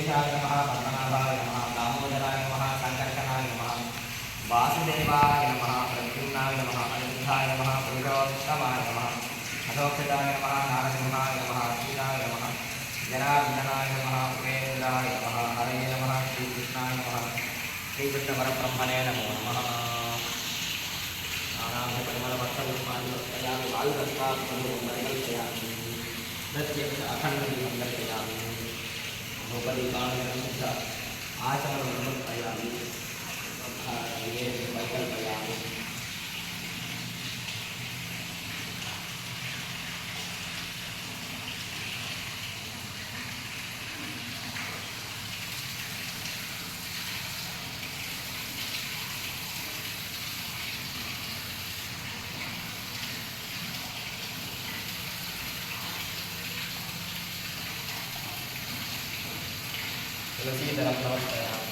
योगेशाय नमः पद्मनाभाय नमः दामोदराय नमः संकर्षणाय नमः वासुदेवाय नमः प्रद्युम्नाय नमः अनिरुद्धाय नमः पुरुषोत्तमाय नमः अधोक्षजाय नमः नारसिंहाय नमः अच्युताय नमः जनार्दनाय नमः उपेन्द्राय नमः हरये नमः श्रीकृष्णाय नमः श्रीकृष्णपरब्रह्मणे नमो नमः नानाविधपरिमलपत्रपुष्पाणि वर्तयामि वायुरस्तात्मनो परिकल्पयामि प्रत्यक्ष अखण्डदीपं दर्शयामि धूपदीपावलिं च आचमनं समर्पयामि ये परिकल्पयामि तुलसीदलं नमस्कारयामि